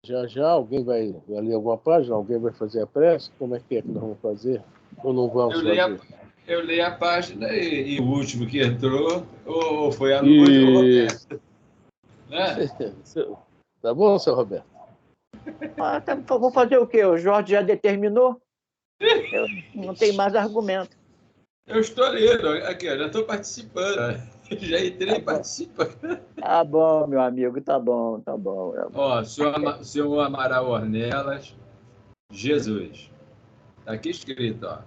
Já já alguém vai ler alguma página? Alguém vai fazer a prece? Como é que nós vamos fazer? Ou não vamos fazer? Eu li a página e o último que entrou ou foi a Lourdes ou o Roberto. Né? Tá bom, seu Roberto? Vou fazer o quê? O Jorge já determinou? Eu não tenho mais argumento. Eu estou lendo, aqui, já estou participando. Já entrei participando. Tá bom, meu amigo, tá bom, tá bom. Ó, senhor Amaral Ornelas, Jesus. Está aqui escrito, ó.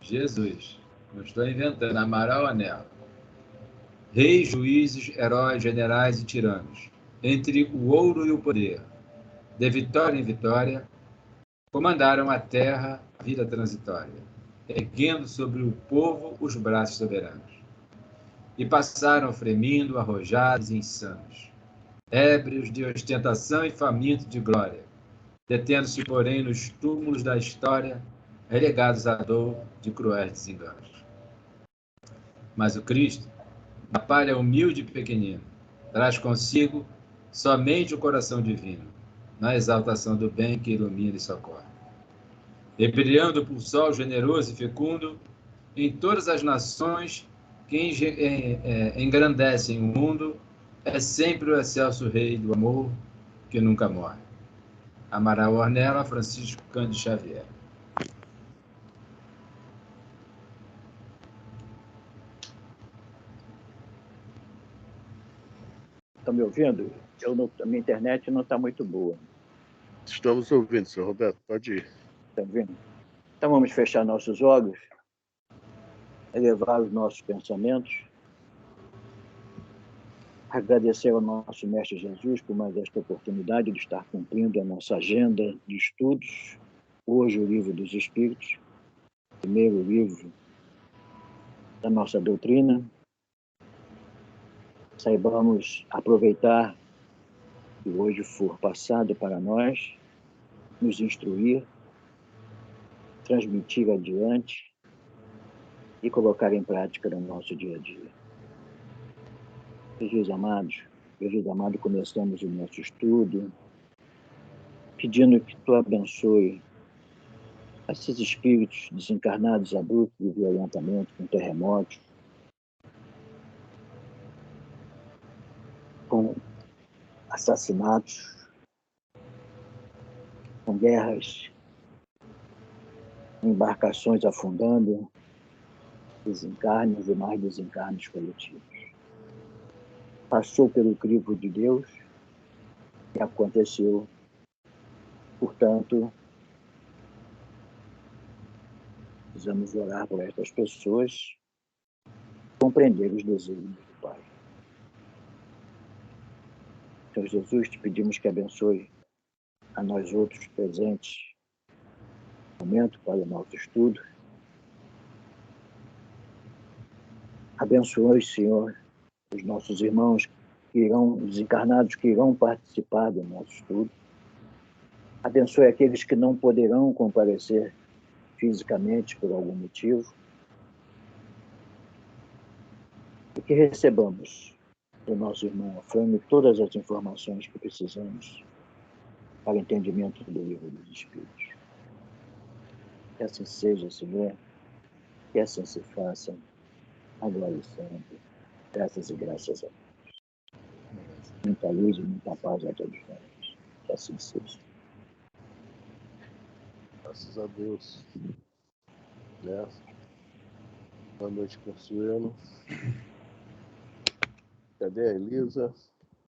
Jesus. Não estou inventando, Amaral Ornelas. Reis, juízes, heróis, generais e tiranos. Entre o ouro e o poder, de vitória em vitória, comandaram a terra, vida transitória, erguendo sobre o povo os braços soberanos. E passaram fremindo, arrojados e insanos, ébrios de ostentação e famintos de glória, detendo-se, porém, nos túmulos da história, relegados à dor de cruéis desenganos. Mas o Cristo, na palha humilde e pequenino, traz consigo somente o coração divino, na exaltação do bem que ilumina e socorre. E brilhando por sol generoso e fecundo, em todas as nações que engrandecem o mundo, é sempre o excelso Rei do amor que nunca morre. Amaral Ornella, Francisco Cândido Xavier. Estão me ouvindo? A minha internet não está muito boa. Estamos ouvindo, senhor Roberto. Pode ir. Está ouvindo? Então vamos fechar nossos olhos, elevar os nossos pensamentos, agradecer ao nosso Mestre Jesus por mais esta oportunidade de estar cumprindo a nossa agenda de estudos. Hoje, o Livro dos Espíritos, primeiro livro da nossa doutrina. Saibamos aproveitar o que hoje for passado para nós, nos instruir, transmitir adiante e colocar em prática no nosso dia a dia. Jesus amado, começamos o nosso estudo pedindo que Tu abençoe esses espíritos desencarnados abruptos e violentamente, com terremotos, com assassinatos, com guerras, embarcações afundando, desencarnes e mais desencarnes coletivos. Passou pelo crivo de Deus e aconteceu. Portanto, precisamos orar por estas pessoas, compreender os desígnios do Pai. Senhor Jesus, te pedimos que abençoe a nós outros presentes no momento para o nosso estudo. Abençoe, Senhor, os nossos irmãos desencarnados que irão participar do nosso estudo. Abençoe aqueles que não poderão comparecer fisicamente por algum motivo. E que recebamos do nosso irmão Afrânio todas as informações que precisamos para o entendimento do Livro dos Espíritos. Que assim seja, Senhor, que assim se faça, agora e sempre. Graças e graças a Deus. Muita luz e muita paz a todos nós. Que assim seja. Graças a Deus. Boa noite, Consuelo. Cadê a Elisa?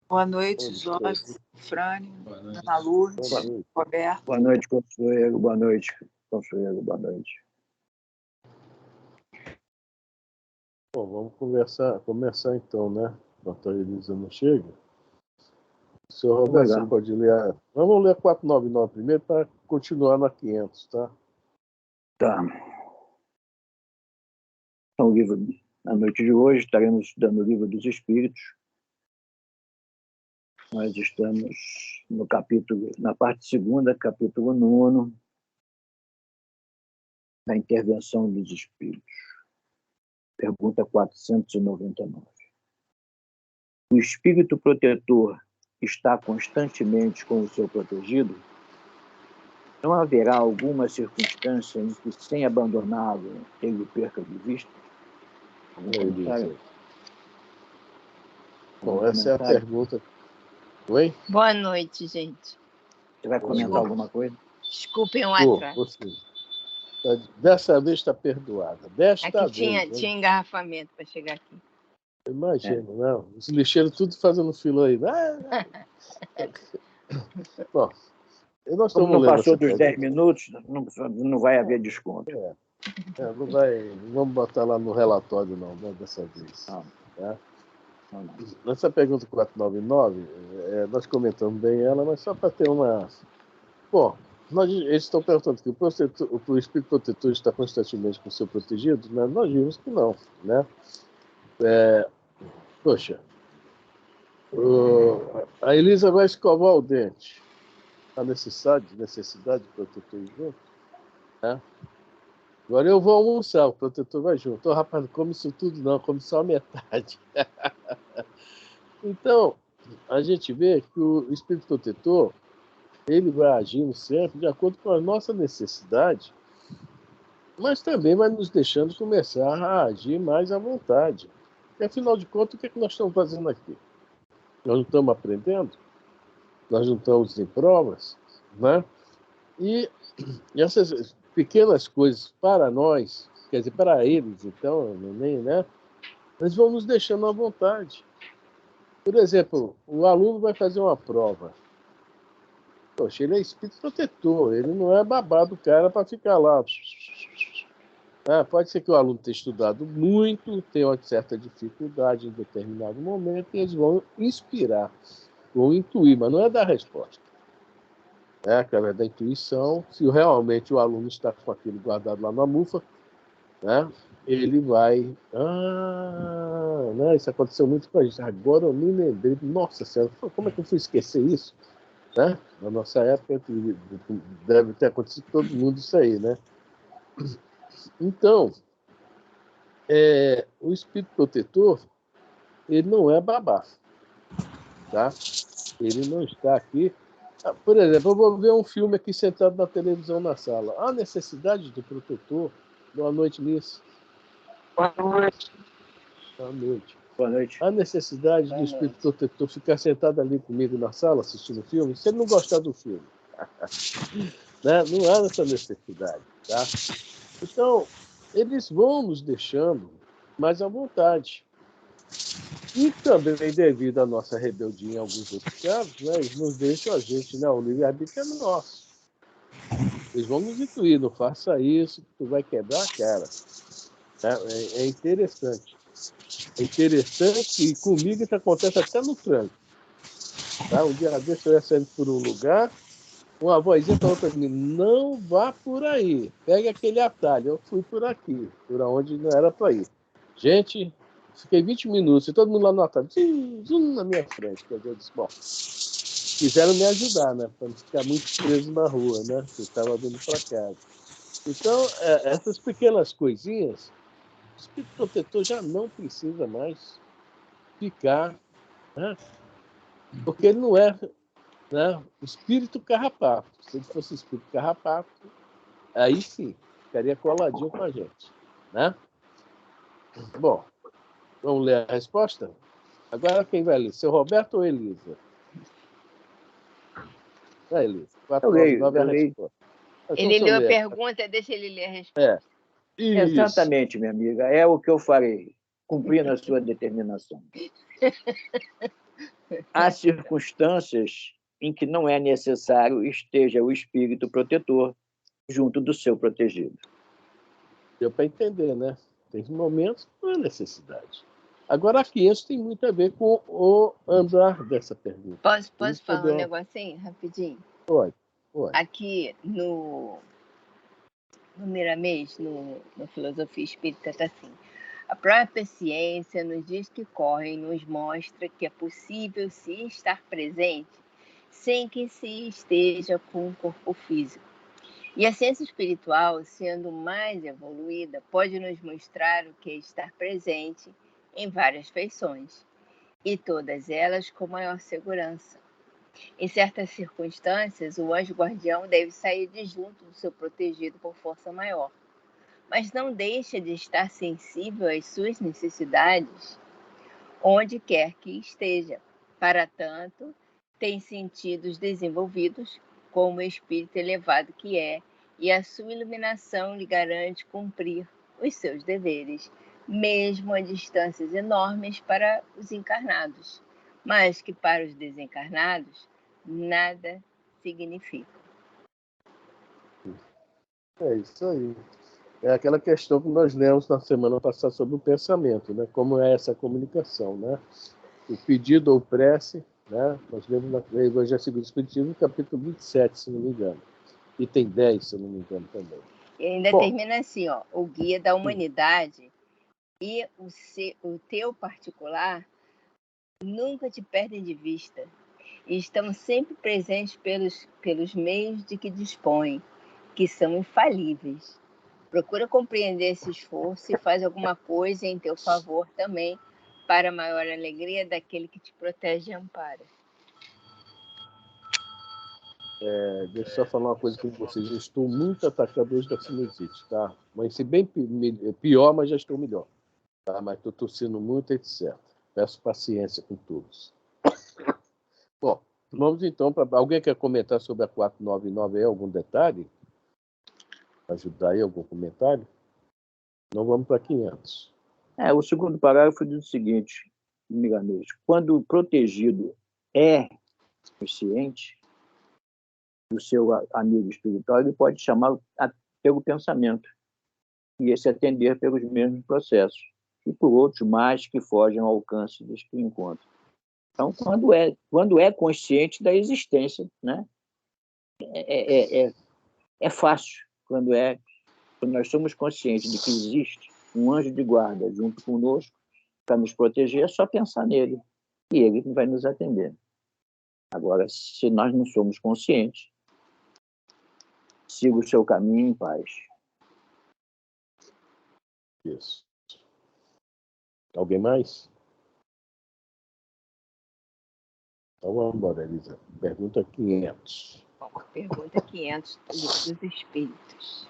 Boa noite, Jorge, Frânio, Ana Lourdes, Roberto. Boa noite, Consuelo. Boa noite, Consuelo. Boa noite. Bom, vamos começar então, né? Enquanto a Elisa não chega. O senhor Roberto, você pode ler. Vamos ler a 499 primeiro para continuar na 500, tá? Tá. Então, o livro, na noite de hoje, estaremos estudando o Livro dos Espíritos. Nós estamos no capítulo, na parte segunda, capítulo 9, da intervenção dos espíritos. Pergunta 499. O espírito protetor está constantemente com o seu protegido, não haverá alguma circunstância em que, sem abandoná-lo, ele perca de vista? Algum comentário? Bom, essa é a pergunta. Oi? Boa noite, gente. Você vai comentar alguma coisa? Desculpem o atraso. Dessa vez está perdoada. Desta vez. Tinha engarrafamento para chegar aqui. Imagina, não. Os lixeiros tudo fazendo fila aí. Bom, nós como não passou dos 10 minutos, não vai haver desconto. Não vai, vamos botar lá no relatório, não dessa vez. Tá? Nessa pergunta 499, nós comentamos bem ela, mas só para ter uma... Bom, eles estão perguntando que o espírito protetor está constantemente com o seu protegido, né? Nós vimos que não, né? Poxa, a Elisa vai escovar o dente. A necessidade de protetor junto, né? Agora eu vou almoçar, o protetor vai junto. Ô, rapaz, não come isso tudo não, come só a metade. Então, a gente vê que o espírito protetor, ele vai agindo sempre de acordo com a nossa necessidade, mas também vai nos deixando começar a agir mais à vontade. E, afinal de contas, o que é que nós estamos fazendo aqui? Nós não estamos aprendendo? Nós não estamos em provas? Né? E essas pequenas coisas para nós, quer dizer, para eles, então, né? Eles vão nos deixando à vontade. Por exemplo, o aluno vai fazer uma prova. Poxa, ele é espírito protetor, ele não é babado cara para ficar lá. Pode ser que o aluno tenha estudado muito, tenha uma certa dificuldade em determinado momento, e eles vão inspirar, vão intuir, mas não é dar resposta. Através da intuição, se realmente o aluno está com aquilo guardado lá na mufa, né, ele vai... né, isso aconteceu muito com a gente. Agora eu me lembrei, nossa senhora, como é que eu fui esquecer isso? Né? Na nossa época, deve ter acontecido com todo mundo isso aí, né? Então, o espírito protetor, ele não é babá, tá? Ele não está aqui... Por exemplo, eu vou ver um filme aqui sentado na televisão na sala. Há necessidade do protetor? Boa noite, Miss. Boa noite. Boa noite. Boa noite. Há necessidade do espírito protetor ficar sentado ali comigo na sala assistindo o filme? Se ele não gostar do filme. Né? Não há essa necessidade. Tá? Então, eles vão nos deixando mais à vontade. E também, devido à nossa rebeldia em alguns outros casos, né, eles nos deixam a gente, né, o livre-arbítrio é nosso. Eles vão nos intuir, não faça isso, que tu vai quebrar a cara. É interessante. É interessante e comigo isso acontece até no trânsito. Tá? Um dia desse eu ia saindo por um lugar, uma vozinha falou para mim, não vá por aí, pegue aquele atalho. Eu fui por aqui, por onde não era para ir. Gente... Fiquei 20 minutos e todo mundo lá no atalho, na minha frente. Eu disse, bom, quiseram me ajudar, né? Para não ficar muito preso na rua, né? Eu estava vindo para casa. Então, essas pequenas coisinhas, o espírito protetor já não precisa mais ficar, né? Porque ele não é, né, espírito carrapato. Se ele fosse espírito carrapato, aí sim, ficaria coladinho com a gente, né? Bom, vamos ler a resposta? Agora quem vai ler? Seu Roberto ou Elisa? Elisa. 499 é a resposta. Ele leu a pergunta, deixa ele ler a resposta. Exatamente, minha amiga. É o que eu farei, cumprindo a sua determinação. Há circunstâncias em que não é necessário esteja o espírito protetor junto do seu protegido. Deu para entender, né? Tem momentos que não há necessidade. Agora, aqui, isso tem muito a ver com o andar dessa pergunta. Posso falar um negocinho, rapidinho? Pode. Aqui no Miramês, no Filosofia Espírita, está assim. A própria ciência nos diz que corre, nos mostra que é possível se estar presente sem que se esteja com o corpo físico. E a ciência espiritual, sendo mais evoluída, pode nos mostrar o que é estar presente em várias feições, e todas elas com maior segurança, Em certas circunstâncias, o anjo guardião deve sair de junto do seu protegido por força maior, mas não deixa de estar sensível às suas necessidades, onde quer que esteja. Para tanto, tem sentidos desenvolvidos, como o espírito elevado que é, e a sua iluminação lhe garante cumprir os seus deveres, mesmo a distâncias enormes para os encarnados, mas que para os desencarnados nada significa. É isso aí. É aquela questão que nós lemos na semana passada sobre o pensamento, né? Como é essa comunicação, né? O pedido ou prece, né? Nós lemos na Evangelho segundo o Espiritismo, capítulo 27, se não me engano. Item 10, se não me engano também. E ainda termina assim, ó, o guia da humanidade e o teu particular nunca te perdem de vista. E estão sempre presentes pelos meios de que dispõem, que são infalíveis. Procura compreender esse esforço e faz alguma coisa em teu favor também, para a maior alegria daquele que te protege e ampara. Deixa eu só falar uma coisa com vocês. Eu estou muito atacado hoje da sinusite, tá? Mas se bem pior, mas já estou melhor. Tá? Mas estou tossindo muito, etc. Peço paciência com todos. Bom, vamos então para... Alguém quer comentar sobre a 499 aí? Algum detalhe? Ajudar aí, algum comentário? Não vamos para 500. O segundo parágrafo diz o seguinte, Milanês: quando o protegido é consciente do seu amigo espiritual, ele pode chamá-lo pelo pensamento e esse atender pelos mesmos processos e por outros mais que fogem ao alcance dos que encontram. Então, quando é consciente da existência, né? É fácil. Quando nós somos conscientes de que existe um anjo de guarda junto conosco para nos proteger, é só pensar nele e ele vai nos atender. Agora, se nós não somos conscientes, siga o seu caminho em paz. Isso. Alguém mais? Então vamos embora, Elisa. Pergunta 500. Bom, pergunta 500 do Livro dos Espíritos.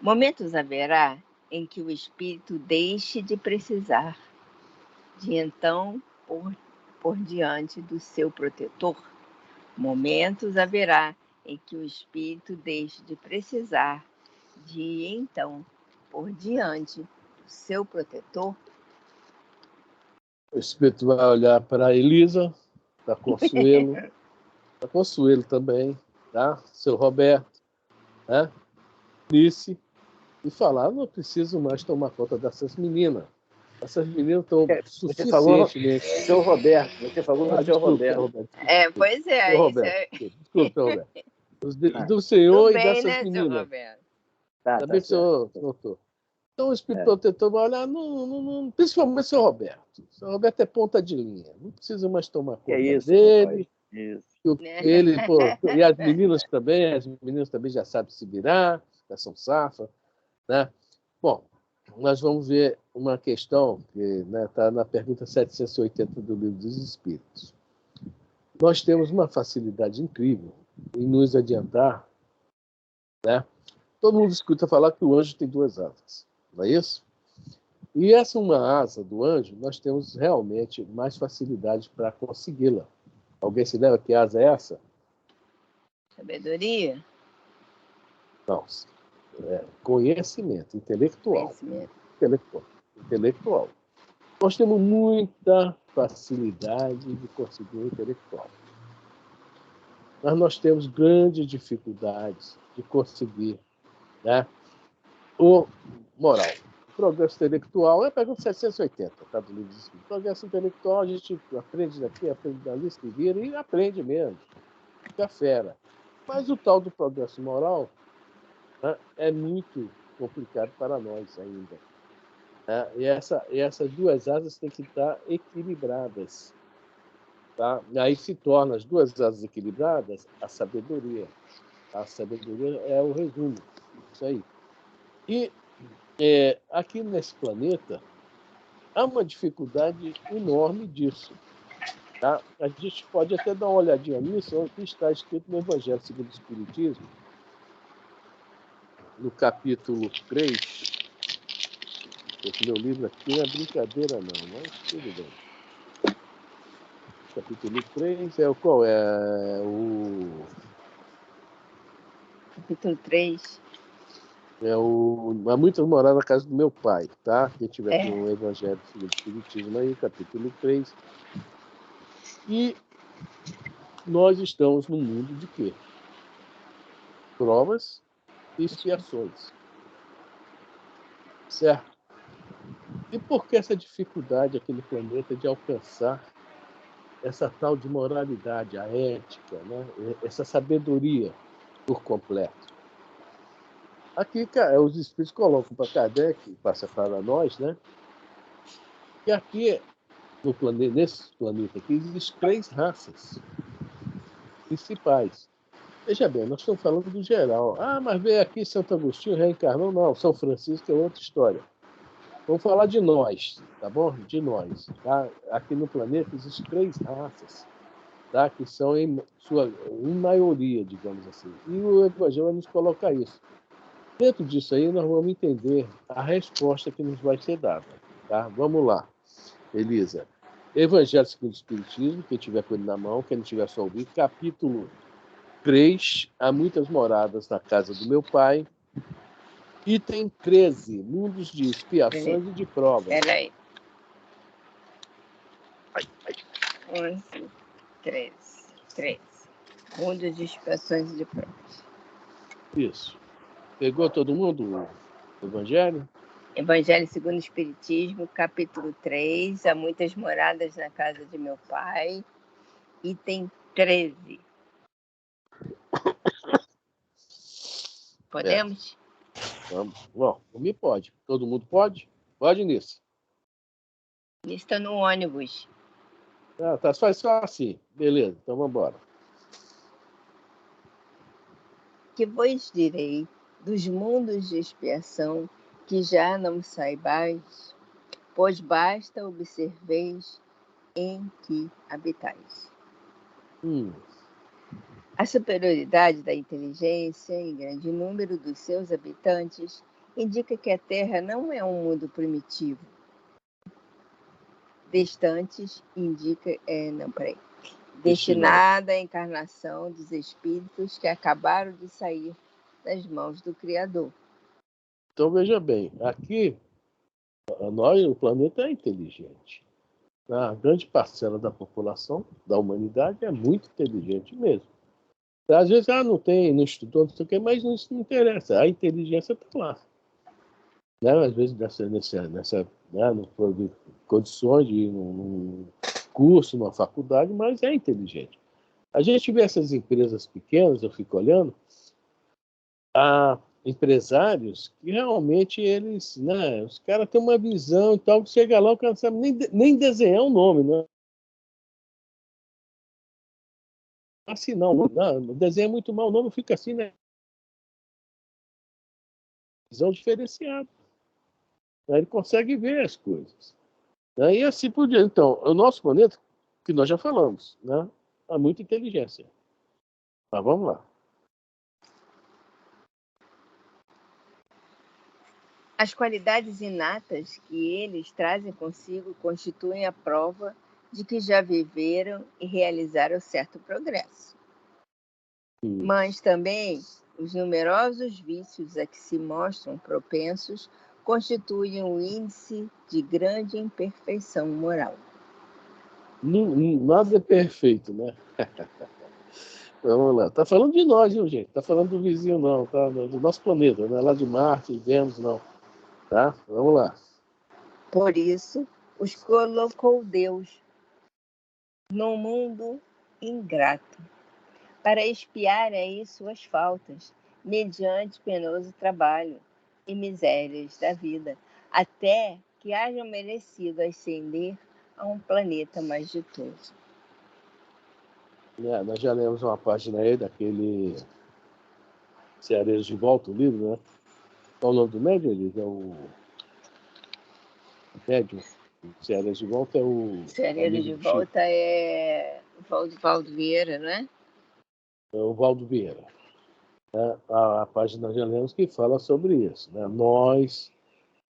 Momentos haverá em que o espírito deixe de precisar de então por diante do seu protetor. Momentos haverá em que o espírito deixe de precisar de então por diante do seu protetor. O espírito vai olhar para Elisa, para Consuelo também, tá? Seu Roberto, né? Nice, e falar: não preciso mais tomar conta dessas meninas. Essas meninas estão suficientemente. Seu Roberto, você falou no seu Roberto. Pois é. Seu Roberto, desculpa, Roberto. Do Senhor e bem, dessas né, meninas. seu Roberto? Também o senhor notou. Então o espírito protetor vai olhar, principalmente o seu Roberto. O seu Roberto é ponta de linha. Não precisa mais tomar conta dele. Ele, e as meninas também já sabem se virar, já são safas, né? Bom, nós vamos ver uma questão que está na pergunta 780 do Livro dos Espíritos. Nós temos uma facilidade incrível em nos adiantar, né? Todo mundo escuta falar que o anjo tem 2 asas, não é isso? E essa uma asa do anjo, nós temos realmente mais facilidade para consegui-la. Alguém se lembra que asa é essa? Sabedoria? Não. Conhecimento intelectual. Intelectual. Nós temos muita facilidade de conseguir o intelectual. Mas nós temos grandes dificuldades de conseguir, né, o moral. O progresso intelectual é a pergunta 780, tá, do Livro dos Espíritos. Progresso intelectual, a gente aprende daqui, aprende dali, se vira e aprende mesmo. Fica fera. Mas o tal do progresso moral, né, é muito complicado para nós ainda. E essas 2 asas têm que estar equilibradas. Tá? E aí se torna as 2 asas equilibradas a sabedoria. A sabedoria é o resumo. Isso aí. E aqui nesse planeta há uma dificuldade enorme disso. Tá? A gente pode até dar uma olhadinha nisso, o que está escrito no Evangelho segundo o Espiritismo, no capítulo 3. Esse meu livro aqui não é brincadeira, não, mas tudo bem. Capítulo 3 é o qual? É o. Capítulo 3. Há muitas moradas na casa do meu pai, tá? Quem tiver com o Evangelho segundo o Espiritismo aí, capítulo 3. E nós estamos no mundo de quê? Provas e expiações. Certo? E por que essa dificuldade aqui no planeta de alcançar essa tal de moralidade, a ética, né? Essa sabedoria por completo? Aqui, os espíritos colocam para Kardec, passa para nós, né? E aqui, nesse planeta aqui, existem 3 raças principais. Veja bem, nós estamos falando do geral. Ah, mas veio aqui Santo Agostinho, reencarnou? Não, São Francisco é outra história. Vamos falar de nós, tá bom? De nós. Tá? Aqui no planeta existem 3 raças, tá? Que são em maioria, digamos assim. E o Evangelho vai nos colocar isso. Dentro disso aí, nós vamos entender a resposta que nos vai ser dada. Tá? Vamos lá, Elisa. Evangelho segundo o Espiritismo, quem tiver com ele na mão, quem não tiver só ouvir, capítulo 3, há muitas moradas na casa do meu pai. Item 13, mundos de expiações e de provas. Peraí. 11, 13. Mundos de expiações e de provas. Isso. Pegou todo mundo o Evangelho? Evangelho segundo o Espiritismo, capítulo 3. Há muitas moradas na casa de meu pai. Item 13. Podemos? Vamos. Bom, comigo pode. Todo mundo pode? Pode nisso. Está no ônibus. Ah, tá, faz só assim. Beleza, então vamos embora. Que vos direi dos mundos de expiação que já não saibais, pois basta observeis em que habitais. A superioridade da inteligência em grande número dos seus habitantes indica que a Terra não é um mundo primitivo. Distantes indica... destinada à encarnação dos espíritos que acabaram de sair das mãos do Criador. Então, veja bem, aqui, o planeta é inteligente. A grande parcela da população, da humanidade, é muito inteligente mesmo. Às vezes, não tem, não estudou, não sei o quê, mas isso não interessa. A inteligência está lá. Né? Às vezes, não foi condições de ir num curso, numa faculdade, mas é inteligente. A gente vê essas empresas pequenas, eu fico olhando, há empresários que realmente eles, né, os caras têm uma visão e tal, chega lá, o cara não sabe nem desenhar o nome, né? Assim, não, desenha muito mal o nome, fica assim, né? Visão diferenciada. Aí ele consegue ver as coisas. E assim por diante. Então, o nosso planeta, que nós já falamos, né? Há muita inteligência. Mas vamos lá. As qualidades inatas que eles trazem consigo constituem a prova de que já viveram e realizaram certo progresso. Mas também os numerosos vícios a que se mostram propensos constituem um índice de grande imperfeição moral. Nada é perfeito, né? Vamos lá. Tá falando de nós, viu, gente? Tá falando do vizinho, não. Tá? Do nosso planeta, não é lá de Marte, Vênus, não. Tá? Vamos lá. Por isso, os colocou Deus num mundo ingrato, para expiar aí suas faltas, mediante penoso trabalho e misérias da vida, até que hajam merecido ascender a um planeta mais ditoso. Nós já lemos uma página aí daquele Ceareiros de Volta, o livro, né? Qual o nome do médium, Elisa? É o médium. Férias de Volta é o... Férias de Volta é o Valdo Vieira, não é? É o Valdo Vieira. A página de Lemos que fala sobre isso. Né? Nós,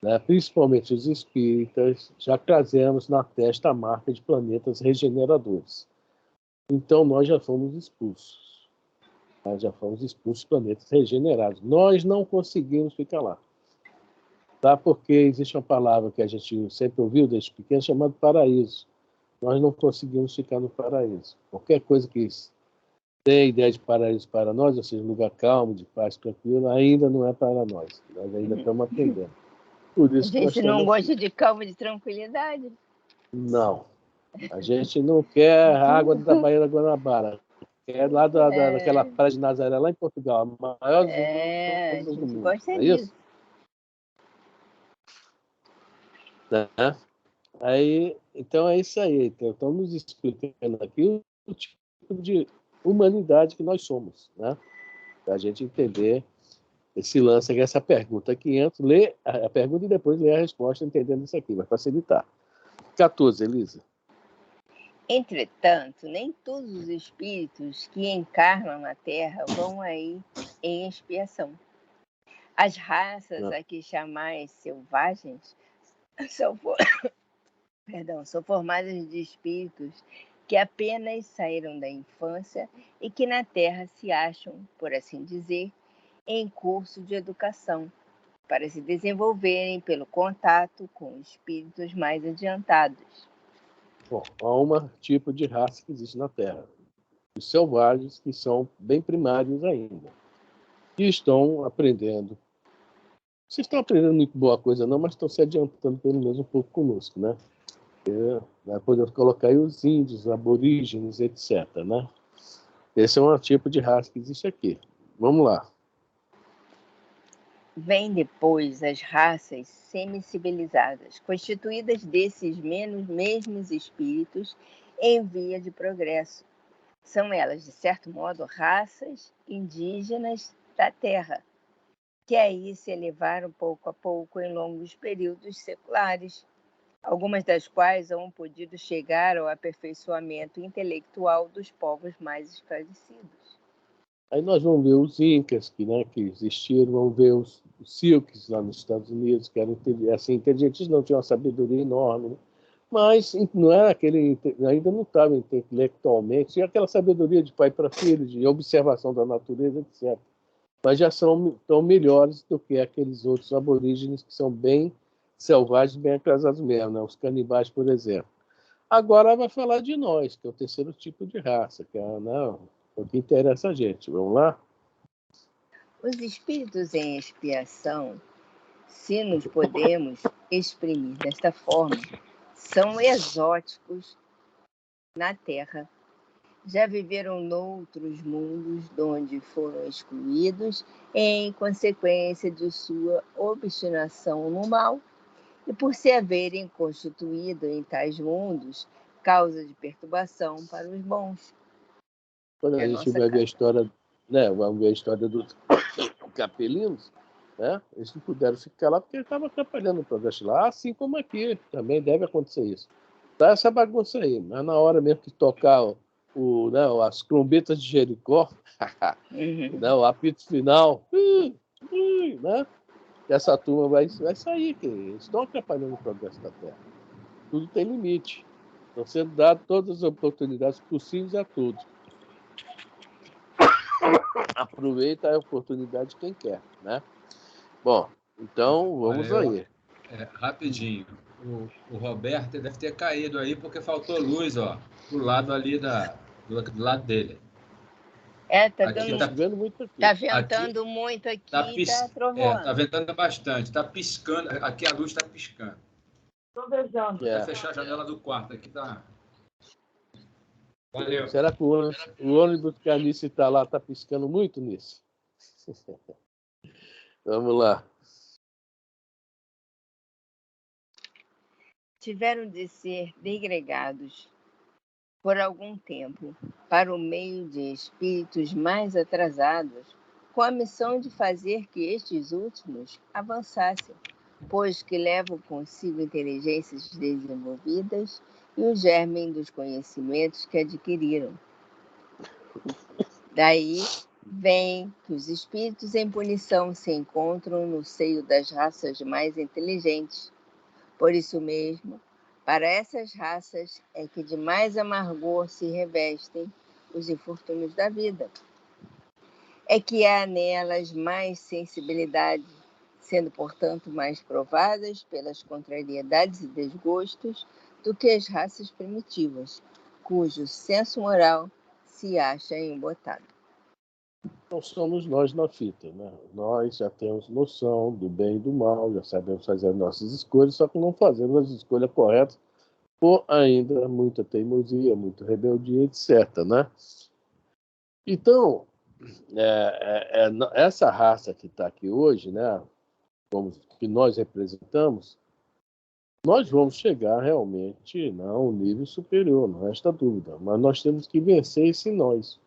né, principalmente os espíritas, já trazemos na testa a marca de planetas regeneradores. Então, nós já fomos expulsos. Já fomos expulsos de planetas regenerados. Nós não conseguimos ficar lá. Tá? Porque existe uma palavra que a gente sempre ouviu desde pequeno, chamada paraíso. Nós não conseguimos ficar no paraíso. Qualquer coisa que tem ideia de paraíso para nós, ou seja, um lugar calmo, de paz, tranquilo, ainda não é para nós. Nós ainda estamos aprendendo. Por isso a gente não gosta de calma e de tranquilidade. Não. A gente não quer a água da Baía da Guanabara. Quer lá daquela praia de Nazaré, lá em Portugal. A maior a do gente mundo. gosta É disso. isso? Né? Aí, então é isso aí. Então, estamos nos explicando aqui o tipo de humanidade que nós somos, né? Para a gente entender esse lance, essa pergunta aqui antes, lê a pergunta e depois lê a resposta entendendo isso aqui, vai facilitar. 14, Elisa. Entretanto, nem todos os espíritos que encarnam na Terra vão aí em expiação. As raças a que chamais selvagens são formadas de espíritos que apenas saíram da infância e que na Terra se acham, por assim dizer, em curso de educação, para se desenvolverem pelo contato com espíritos mais adiantados. Bom, há um tipo de raça que existe na Terra. Os selvagens, que são bem primários ainda. E estão aprendendo. Vocês estão aprendendo muito boa coisa não, mas estão se adiantando pelo menos um pouco conosco, né? Podemos colocar aí os índios, aborígenes, etc, né? Esse é um tipo de raça que existe aqui. Vamos lá. Vêm depois as raças semicivilizadas, constituídas desses mesmos espíritos em via de progresso. São elas, de certo modo, raças indígenas da Terra, que aí se elevaram pouco a pouco em longos períodos seculares, algumas das quais hão podido chegar ao aperfeiçoamento intelectual dos povos mais esclarecidos. Aí nós vamos ver os incas, que existiram, vamos ver os silks lá nos Estados Unidos, que eram assim, inteligentes, não tinham uma sabedoria enorme, né? Mas não era aquele, ainda não estava intelectualmente, tinha aquela sabedoria de pai para filho, de observação da natureza, etc. Mas já são tão melhores do que aqueles outros aborígenes que são bem selvagens, bem atrasados mesmo, né? Os canibais, por exemplo. Agora vai falar de nós, que é o terceiro tipo de raça, que é, o que interessa a gente. Vamos lá? Os espíritos em expiação, se nos podemos exprimir desta forma, são exóticos na Terra. Já viveram noutros mundos, onde foram excluídos em consequência de sua obstinação no mal, e por se haverem constituído em tais mundos causa de perturbação para os bons. Quando a gente vai ver a história, né? Vamos ver a história dos capelinos, né? Eles não puderam ficar lá porque estavam atrapalhando o progresso lá, assim como aqui também deve acontecer isso. Tá essa bagunça aí, mas na hora mesmo que tocar as trombetas de Jericó, né? O apito final, né? Essa turma vai sair, que eles estão atrapalhando o progresso da Terra. Tudo tem limite. Estão sendo dadas todas as oportunidades possíveis a todos. Aproveita a oportunidade quem quer, né? Bom, então vamos aí. Rapidinho. O Roberto deve ter caído aí porque faltou luz, ó, do lado ali do lado dele. Tá aqui dando, vendo muito aqui. Tá ventando muito aqui, tá trovoando. Tá ventando bastante, tá piscando, aqui a luz tá piscando. Tô beijando. Vou fechar a janela do quarto, aqui tá... Valeu. Será que o ônibus que a Anice está lá está piscando muito nisso? Vamos lá. Tiveram de ser degregados por algum tempo para o meio de espíritos mais atrasados, com a missão de fazer que estes últimos avançassem, pois que levam consigo inteligências desenvolvidas e o germe dos conhecimentos que adquiriram. Daí vem que os espíritos em punição se encontram no seio das raças mais inteligentes. Por isso mesmo, para essas raças é que de mais amargor se revestem os infortúnios da vida. É que há nelas mais sensibilidade, sendo, portanto, mais provadas pelas contrariedades e desgostos do que as raças primitivas, cujo senso moral se acha embotado. Não somos nós na fita, né? Nós já temos noção do bem e do mal, já sabemos fazer as nossas escolhas, só que não fazemos as escolhas corretas por ainda muita teimosia, muita rebeldia, etc., né? Então, essa raça que está aqui hoje, né, como que nós representamos, nós vamos chegar realmente a um nível superior, não resta dúvida. Mas nós temos que vencer esse nós.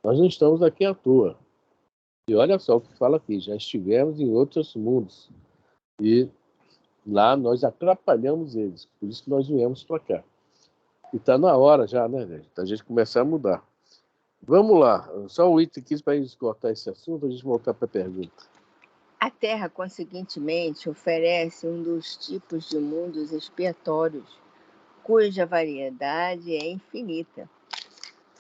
Nós não estamos aqui à toa. E olha só o que fala aqui, já estivemos em outros mundos. E lá nós atrapalhamos eles. Por isso que nós viemos para cá. E está na hora já, né, gente? A gente começar a mudar. Vamos lá. Só o item aqui para esgotar esse assunto, a gente voltar para a pergunta. A Terra, conseguintemente, oferece um dos tipos de mundos expiatórios, cuja variedade é infinita,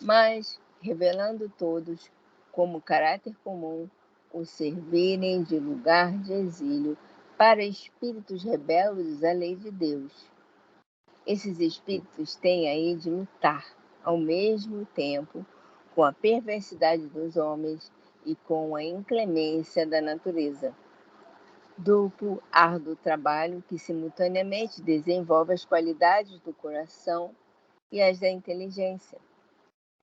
mas revelando todos, como caráter comum, o servirem de lugar de exílio para espíritos rebeldes à lei de Deus. Esses espíritos têm aí de lutar, ao mesmo tempo, com a perversidade dos homens e com a inclemência da natureza. Duplo, árduo trabalho que simultaneamente desenvolve as qualidades do coração e as da inteligência.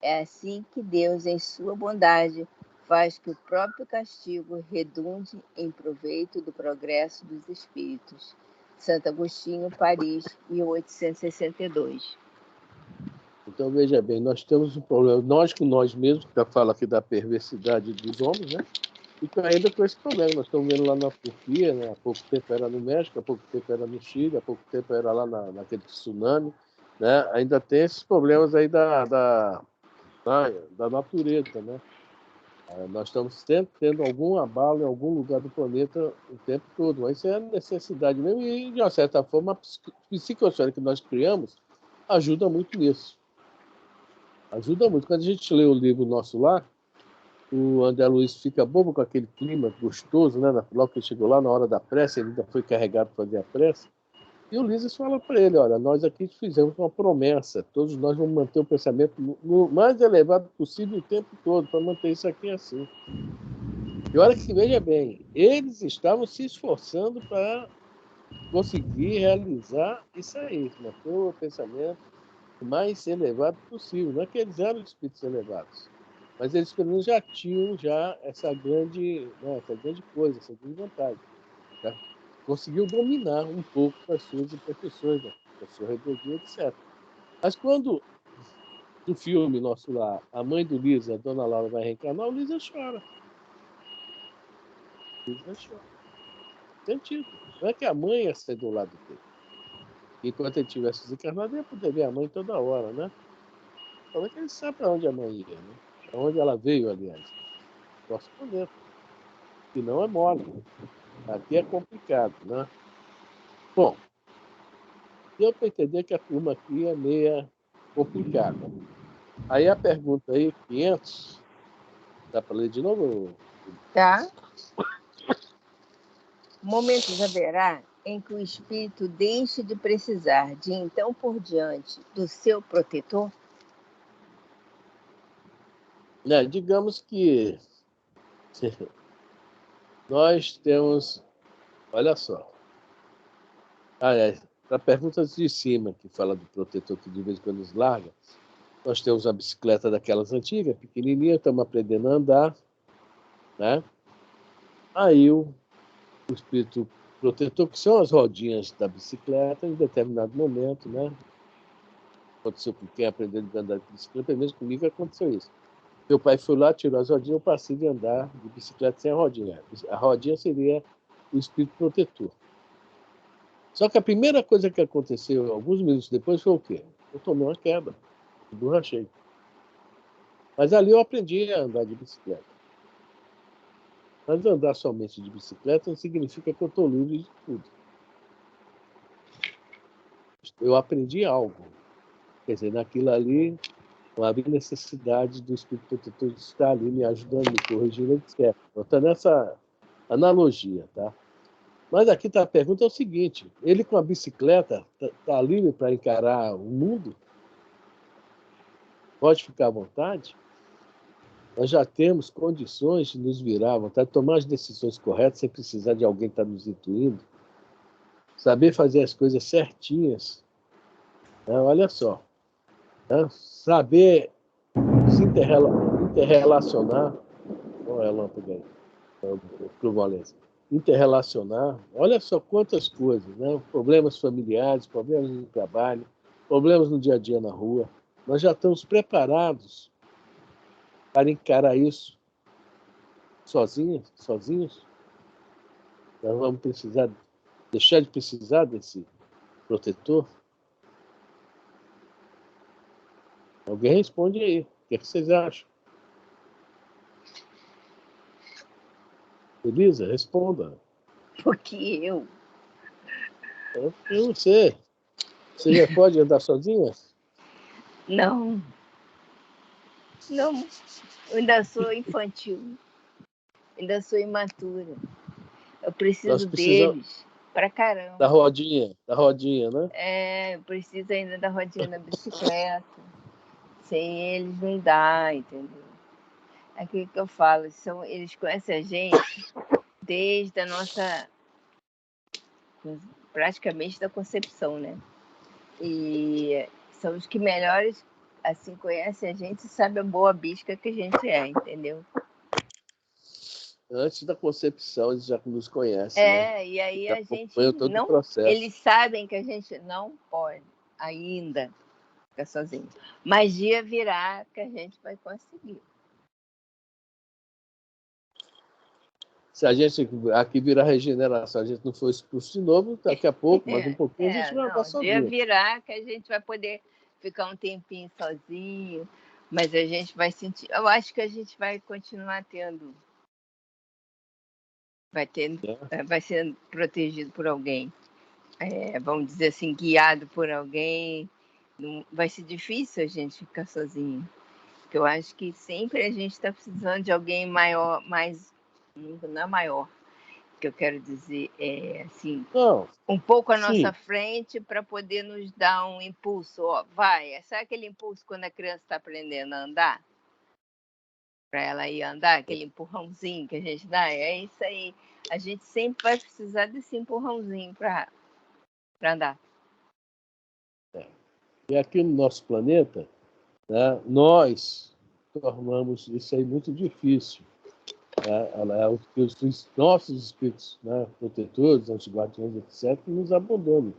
É assim que Deus, em sua bondade, faz que o próprio castigo redunde em proveito do progresso dos espíritos. Santo Agostinho, Paris, 1862. Então, veja bem, nós temos um problema, nós com nós mesmos, que fala aqui da perversidade dos homens, né? E ainda com esse problema, nós estamos vendo lá na Turquia, né? Há pouco tempo era no México, há pouco tempo era no Chile, há pouco tempo era lá naquele tsunami, né? Ainda tem esses problemas aí da natureza, né? Nós estamos sempre tendo algum abalo em algum lugar do planeta o tempo todo, mas isso é a necessidade mesmo, e de uma certa forma a psicossfera que nós criamos ajuda muito nisso. Ajuda muito. Quando a gente lê o livro nosso lá, o André Luiz fica bobo com aquele clima gostoso, né? Logo que ele chegou lá, na hora da prece, ele ainda foi carregado para fazer a prece. E o Ulisses fala para ele, olha, nós aqui fizemos uma promessa, todos nós vamos manter o pensamento no mais elevado possível o tempo todo, para manter isso aqui assim. E olha que, veja bem, eles estavam se esforçando para conseguir realizar isso aí, manter o pensamento o mais elevado possível. Não é que eles eram espíritos elevados, mas eles pelo menos já tinham essa grande coisa, essa grande vantagem. Já conseguiu dominar um pouco as suas imperfeições, a sua rebeldia, etc. Mas quando no filme nosso lá, a mãe do Lisa, a dona Laura, vai reencarnar, o Lisa chora. O Lisa chora. Sentido. Não é que a mãe ia ser do lado dele. Enquanto ele tivesse desencarnado, ele ia poder ver a mãe toda hora, né? Como é que ele sabe para onde a mãe ia, né? Para onde ela veio, aliás. Nosso planeta. Que não é mole. Aqui é complicado, né? Bom, deu para entender que a turma aqui é meia complicada. Aí a pergunta aí, 500, dá para ler de novo? Tá. Momentos haverá em que o espírito deixe de precisar de então por diante do seu protetor? Digamos que nós temos, olha só, para perguntas de cima, que fala do protetor que de vez em quando nos larga, nós temos a bicicleta daquelas antigas, pequenininha, estamos aprendendo a andar, né? Aí o espírito protetor, que são as rodinhas da bicicleta, em determinado momento, né? Aconteceu com quem aprendeu a andar de bicicleta, mesmo comigo aconteceu isso. Meu pai foi lá, tirou as rodinhas, eu passei de andar de bicicleta sem a rodinha. A rodinha seria o espírito protetor. Só que a primeira coisa que aconteceu alguns minutos depois foi o quê? Eu tomei uma queda, emborrachei. Mas ali eu aprendi a andar de bicicleta. Mas andar somente de bicicleta não significa que eu estou livre de tudo. Eu aprendi algo. Quer dizer, naquilo ali, não havia necessidade do Espírito Protetor de estar ali me ajudando, me corrigindo, etc. Então, nessa analogia, tá? Mas aqui está a pergunta é o seguinte: ele com a bicicleta está livre para encarar o mundo? Pode ficar à vontade? Nós já temos condições de nos virar à vontade, tomar as decisões corretas sem precisar de alguém estar nos intuindo, saber fazer as coisas certinhas. Olha só, saber se interrelacionar. Olha a lâmpada aí, para o Valença. Interrelacionar, olha só quantas coisas, né? Problemas familiares, problemas no trabalho, problemas no dia a dia na rua. Nós já estamos preparados para encarar isso sozinhos. Nós vamos deixar de precisar desse protetor? Alguém responde aí. O que vocês acham? Elisa, responda. Porque eu. Eu não sei. Você já pode andar sozinha? Não. Não. Eu ainda sou infantil. Ainda sou imatura. Eu preciso deles pra caramba. Da rodinha, né? Eu preciso ainda da rodinha da bicicleta. Sem eles não dá, entendeu? É aquilo que eu falo, eles conhecem a gente desde a nossa, praticamente da concepção, né? E são os que melhores, assim, conhecem a gente e sabem a boa bisca que a gente é, entendeu? Antes da concepção, eles já nos conhecem, né? E aí a gente todo não... o processo. Eles sabem que a gente não pode ainda ficar sozinho. Mas dia virá que a gente vai conseguir. Se a gente aqui virar regeneração, a gente não for expulso de novo, daqui a pouco, mais um pouquinho, a gente vai andar sozinho. Dia virá que a gente vai poder ficar um tempinho sozinho, mas a gente vai sentir... Eu acho que a gente vai continuar tendo... Vai ser protegido por alguém. Vamos dizer assim, guiado por alguém. Não, vai ser difícil a gente ficar sozinho. Porque eu acho que sempre a gente está precisando de alguém maior, não é maior, que eu quero dizer, assim, um pouco à nossa frente para poder nos dar um impulso. Sabe aquele impulso quando a criança está aprendendo a andar? Para ela ir andar, aquele empurrãozinho que a gente dá, é isso aí. A gente sempre vai precisar desse empurrãozinho para andar. E aqui no nosso planeta, né, nós tornamos isso aí muito difícil. Os nossos espíritos, né, protetores, anti-guardiões, etc., nos abandonam.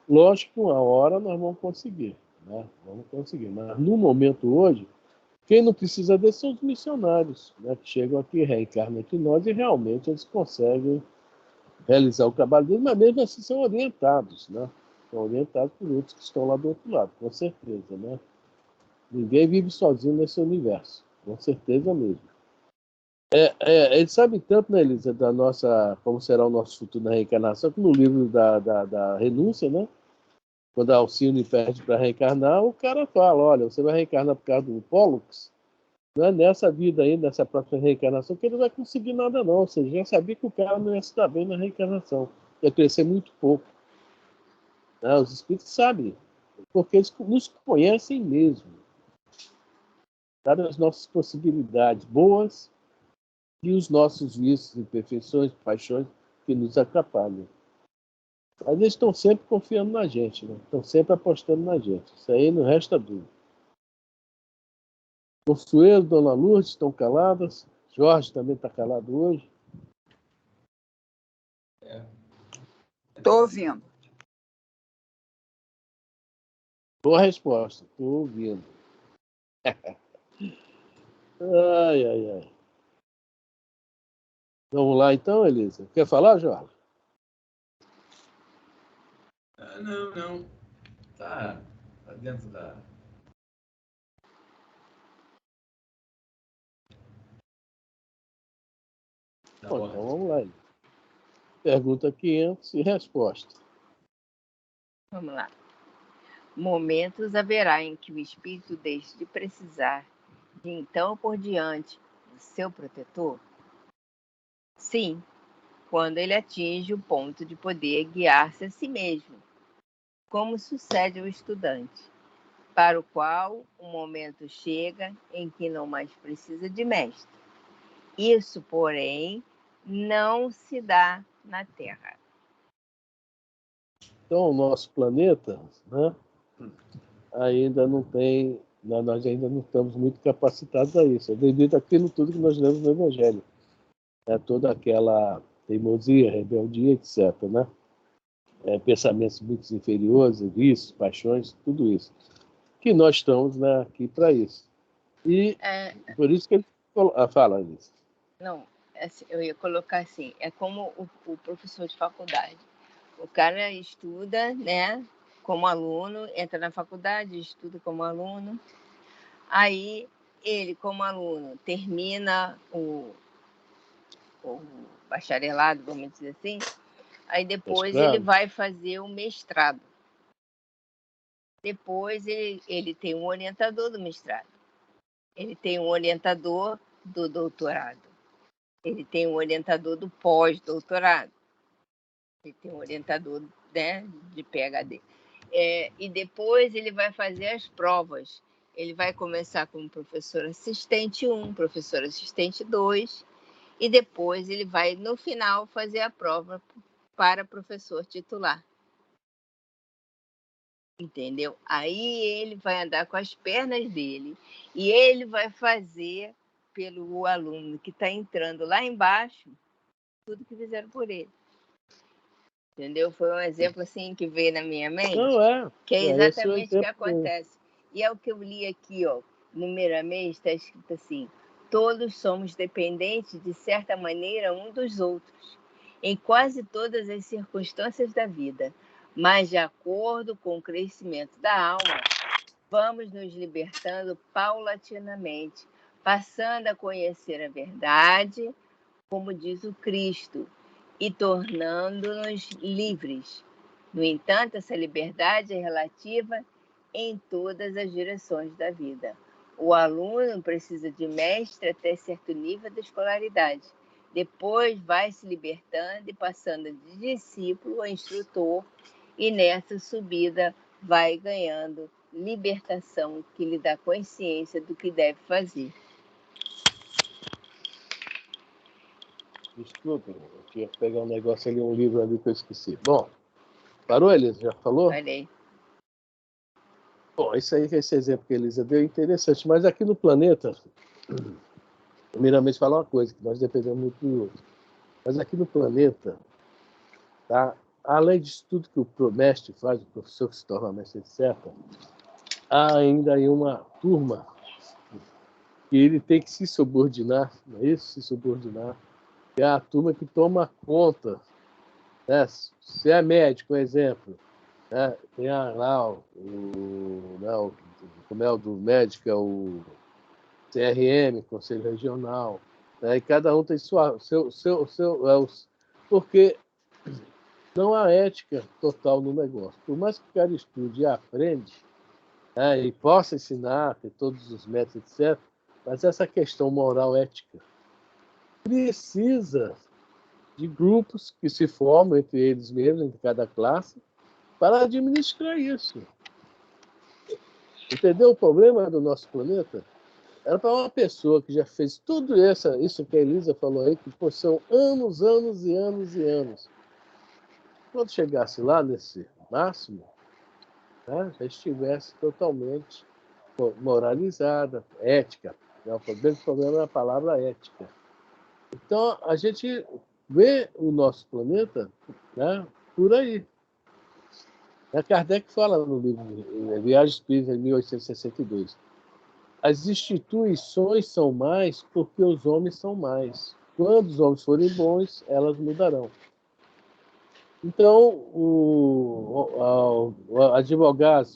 Lógico que uma hora nós vamos conseguir, né? Vamos conseguir. Mas no momento hoje, quem não precisa desses são os missionários, né, que chegam aqui, reencarnam aqui nós e realmente eles conseguem realizar o trabalho deles, mas mesmo assim são orientados, né? São orientados por outros que estão lá do outro lado, com certeza, né? Ninguém vive sozinho nesse universo, com certeza mesmo. Eles sabem tanto, né, Elisa, da nossa, como será o nosso futuro na reencarnação, que no livro da renúncia, né? Quando a Alcine pede para reencarnar, o cara fala, olha, você vai reencarnar por causa do Pollux, não é nessa vida aí, nessa próxima reencarnação, que ele não vai conseguir nada não. Ou seja, já sabia que o cara não ia se dar bem na reencarnação, ia crescer muito pouco. Os espíritos sabem, porque eles nos conhecem mesmo. Sabem as nossas possibilidades boas e os nossos vícios, imperfeições, paixões que nos atrapalham. Mas eles estão sempre confiando na gente, né? Estão sempre apostando na gente. Isso aí não resta dúvida. Consuelo, Dona Lourdes estão caladas. Jorge também está calado hoje. Estou ouvindo. Boa resposta. Estou ouvindo. Ai. Vamos lá então, Elisa. Quer falar, Jorge? Não. Tá dentro da... Bom, então vamos lá. Pergunta 500 e resposta. Vamos lá. Momentos haverá em que o espírito deixe de precisar de então por diante do seu protetor? Sim, quando ele atinge o ponto de poder guiar-se a si mesmo, como sucede ao estudante, para o qual o momento chega em que não mais precisa de mestre. Isso, porém, não se dá na Terra. Então, o nosso planeta, né, ainda não tem, nós ainda não estamos muito capacitados a isso, devido àquilo tudo que nós lemos no Evangelho. Toda aquela teimosia, rebeldia, etc., né? Pensamentos muito inferiores, vícios, paixões, tudo isso. Que nós estamos, né, aqui para isso. E por isso que ele fala isso. Não, eu ia colocar assim, é como o professor de faculdade. O cara estuda, né, como aluno, entra na faculdade, estuda como aluno. Aí ele, como aluno, termina o bacharelado, vamos dizer assim. Aí depois ele vai fazer o mestrado. Depois ele tem um orientador do mestrado. Ele tem um orientador do doutorado. Ele tem um orientador do pós-doutorado. Ele tem um orientador, né, de PhD. E depois ele vai fazer as provas. Ele vai começar como professor assistente 1, professor assistente 2, e depois ele vai, no final, fazer a prova para professor titular. Entendeu? Aí ele vai andar com as pernas dele e ele vai fazer pelo aluno que está entrando lá embaixo tudo que fizeram por ele. Entendeu? Foi um exemplo assim que veio na minha mente. Não que é exatamente o que acontece. E é o que eu li aqui, ó. Numeramente está escrito assim: todos somos dependentes de certa maneira um dos outros, em quase todas as circunstâncias da vida. Mas, de acordo com o crescimento da alma, vamos nos libertando paulatinamente, passando a conhecer a verdade, como diz o Cristo, e tornando-nos livres. No entanto, essa liberdade é relativa em todas as direções da vida. O aluno precisa de mestre até certo nível de escolaridade. Depois vai se libertando e passando de discípulo a instrutor, e nessa subida vai ganhando libertação que lhe dá consciência do que deve fazer. Desculpe, eu tinha que pegar um negócio ali, um livro ali que eu esqueci. Bom, parou, Elisa? Já falou? Parei. Bom, isso aí, esse exemplo que a Elisa deu é interessante, mas aqui no planeta, primeiramente falar uma coisa, que nós dependemos muito do outro. Mas aqui no planeta, tá? Além disso tudo que o mestre faz, o professor que se torna mestre, etc., há ainda aí uma turma que ele tem que se subordinar, não é isso? Se subordinar. É a turma que toma conta, né? Se é médico, por exemplo, né? Tem lá como é o do médico, é o CRM, Conselho Regional, né? E cada um tem porque não há ética total no negócio. Por mais que o cara estude e aprende, né, e possa ensinar, ter todos os métodos, etc., mas essa questão moral ética precisa de grupos que se formam entre eles mesmos, entre cada classe, para administrar isso. Entendeu o problema do nosso planeta? Era para uma pessoa que já fez tudo isso que a Elisa falou aí, que são anos, anos e anos e anos. Quando chegasse lá nesse máximo, né, já estivesse totalmente moralizada, ética. O problema é a palavra ética. Então, a gente vê o nosso planeta, né, por aí. Kardec fala no livro Viagem Espírita, em 1862. As instituições são mais porque os homens são mais. Quando os homens forem bons, elas mudarão. Então, o advogado,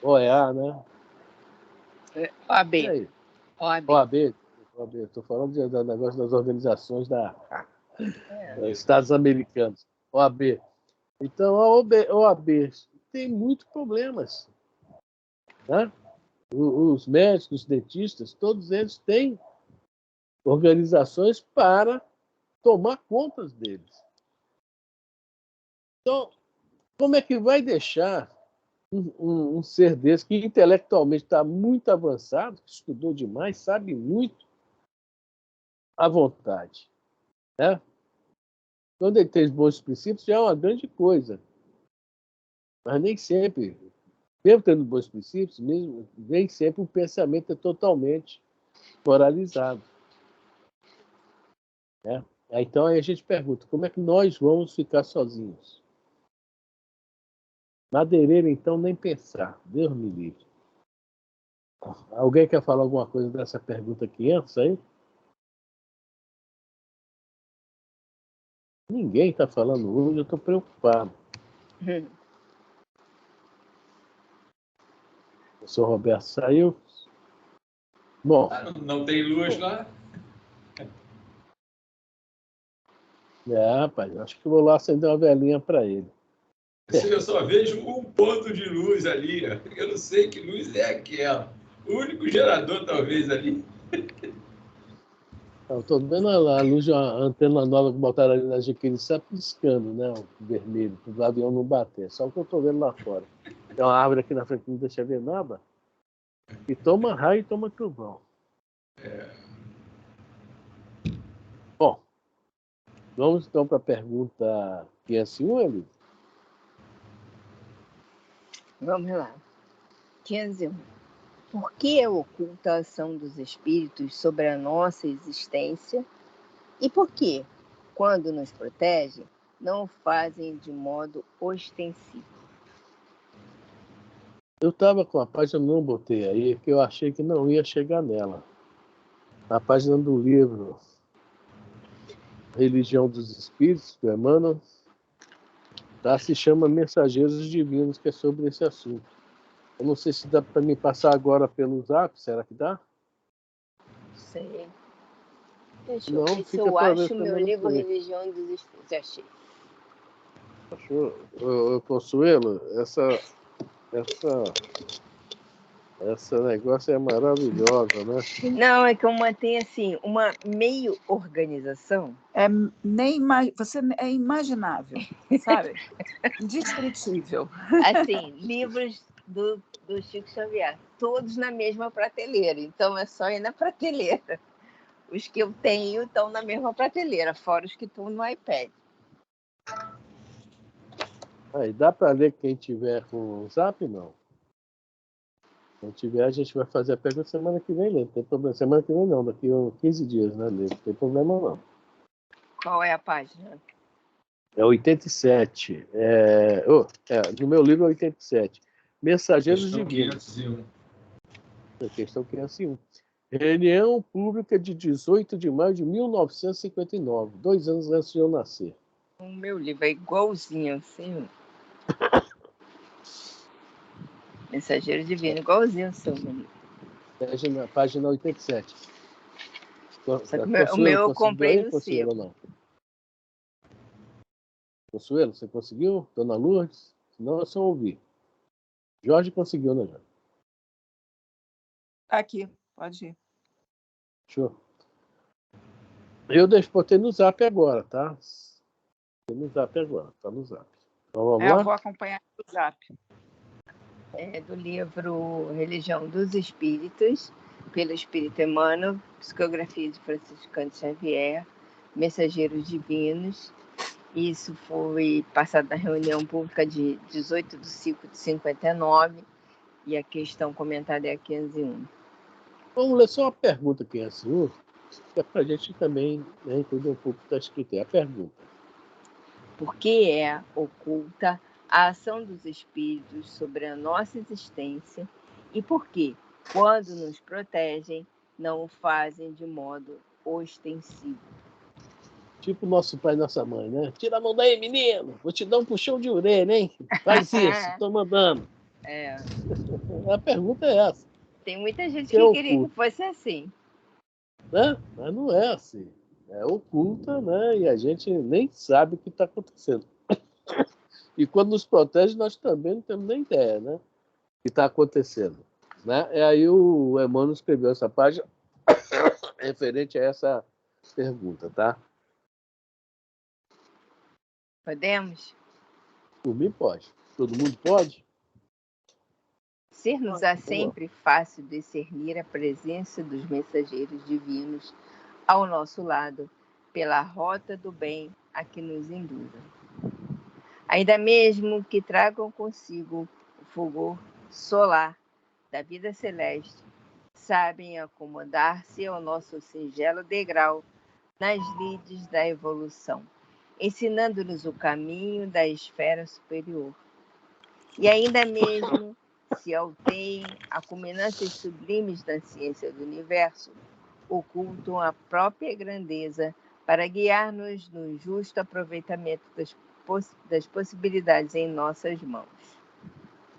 OEA, né? OAB. E aí? OAB. Estou falando do negócio das organizações dos Estados Americanos. OAB. Então, a OAB tem muitos problemas. Né? Os médicos, os dentistas, todos eles têm organizações para tomar conta deles. Então, como é que vai deixar um ser desse que intelectualmente está muito avançado, que estudou demais, sabe muito, à vontade? Né? Quando ele tem bons princípios, já é uma grande coisa. Mas nem sempre, mesmo tendo bons princípios, nem sempre o pensamento é totalmente moralizado. Né? Então aí a gente pergunta, como é que nós vamos ficar sozinhos? Madeireiro, então, nem pensar. Deus me livre. Alguém quer falar alguma coisa dessa pergunta aqui antes aí? Ninguém está falando hoje, eu estou preocupado. O senhor Roberto saiu. Bom. Não tem luz lá? Rapaz, acho que vou lá acender uma velhinha para ele. Eu só vejo um ponto de luz ali. Eu não sei que luz é aquela. O único gerador, talvez, ali. Estou vendo a luz, a antena nova que botaram ali na Jequiriçá piscando, né? O vermelho, para o avião não bater. Só o que eu estou vendo lá fora. Tem uma árvore aqui na frente que não deixa ver nada. E toma raio e toma trovão. Bom, vamos então para a pergunta 501, Eli? Vamos lá. 501. Por que é oculta a ação dos espíritos sobre a nossa existência? E por que, quando nos protegem, não o fazem de modo ostensivo? Eu estava com a página, não botei aí, porque eu achei que não ia chegar nela. A página do livro Religião dos Espíritos, do Emmanuel, se chama Mensageiros Divinos, que é sobre esse assunto. Eu não sei se dá para me passar agora pelo Zap, será que dá? Sei. Deixa eu ver se eu acho meu livro Religião dos Espíritos. Achei. Achou? Consuelo, essa negócio é maravilhosa, né? Não, é que eu mantenho assim, uma meio organização. Você é imaginável, sabe? Indescritível. Assim, livros do Chico Xavier, todos na mesma prateleira. Então é só ir na prateleira. Os que eu tenho estão na mesma prateleira, fora os que estão no iPad. Aí, dá para ler quem tiver com o Zap, não? Quem tiver, a gente vai fazer a pergunta semana que vem, né? Não tem problema. Semana que vem não, daqui a 15 dias, né, Lê? Não tem problema não. Qual é a página? É 87. No meu livro é 87. Mensageiros Divinos. Questão 501. Reunião pública de 18 de maio de 1959, 2 anos antes de eu nascer. O meu livro é igualzinho, assim. Mensageiro Divino, igualzinho o seu livro. Página 87. Só que o meu eu comprei no sebo. Não? Consuelo, você conseguiu? Dona Lourdes? Senão eu só ouvi. Jorge conseguiu, né, Jorge? Aqui, pode ir. Show. Eu botei no Zap agora, tá? No Zap agora, tá no Zap. Então vamos lá? Eu vou acompanhar no Zap. É do livro Religião dos Espíritos, pelo Espírito Emmanuel, Psicografia de Franciscano Xavier, Mensageiros Divinos. Isso foi passado na reunião pública de 18 de 5 de 59 e a questão comentada é a 501. Vamos ler só uma pergunta aqui, assim, que é para a gente também entender um pouco o que está escrito aí. A pergunta. Por que é oculta a ação dos espíritos sobre a nossa existência e por que, quando nos protegem, não o fazem de modo ostensivo? Tipo nosso pai e nossa mãe, né? Tira a mão daí, menino. Vou te dar um puxão de orelha, hein? Faz isso, tô mandando. É. A pergunta é essa. Tem muita gente Se é que queria que oculta, fosse assim. né? Mas não é assim. É oculta, né? E a gente nem sabe o que está acontecendo. E quando nos protege, nós também não temos nem ideia, né? O que está acontecendo. Né? E aí o Emmanuel escreveu essa página referente a essa pergunta, tá? Podemos? Por mim, pode. Todo mundo pode? Ser-nos-á sempre fácil discernir a presença dos mensageiros divinos ao nosso lado, pela rota do bem a que nos induzam. Ainda mesmo que tragam consigo o fulgor solar da vida celeste, sabem acomodar-se ao nosso singelo degrau nas lides da evolução, ensinando-nos o caminho da esfera superior. E ainda mesmo se alteiem a culminâncias sublimes da ciência do universo, ocultam a própria grandeza para guiar-nos no justo aproveitamento das possibilidades em nossas mãos.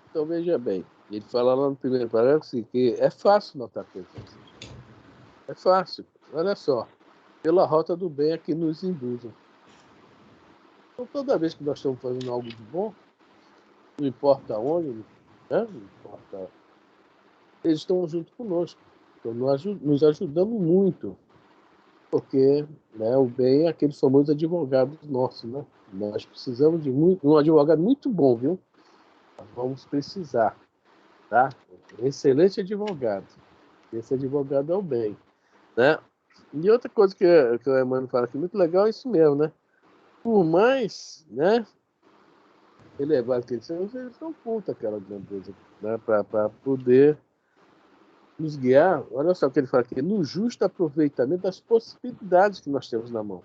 Então, veja bem, ele fala lá no primeiro parágrafo assim, que é fácil notar coisas. É fácil, olha só. Pela rota do bem é que nos induzem. Então, toda vez que nós estamos fazendo algo de bom, não importa onde, né? Não importa, eles estão junto conosco. Estão nos ajudando muito. Porque, né, o bem é aquele famoso advogado nosso, né? Nós precisamos de um advogado muito bom, viu? Nós vamos precisar, tá? Excelente advogado. Esse advogado é o bem, né? E outra coisa que o Emmanuel fala aqui, muito legal, é isso mesmo, né? Por mais, né, elevado que eles não ocultam aquela grandeza, né? Para poder nos guiar. Olha só o que ele fala aqui, no justo aproveitamento das possibilidades que nós temos na mão.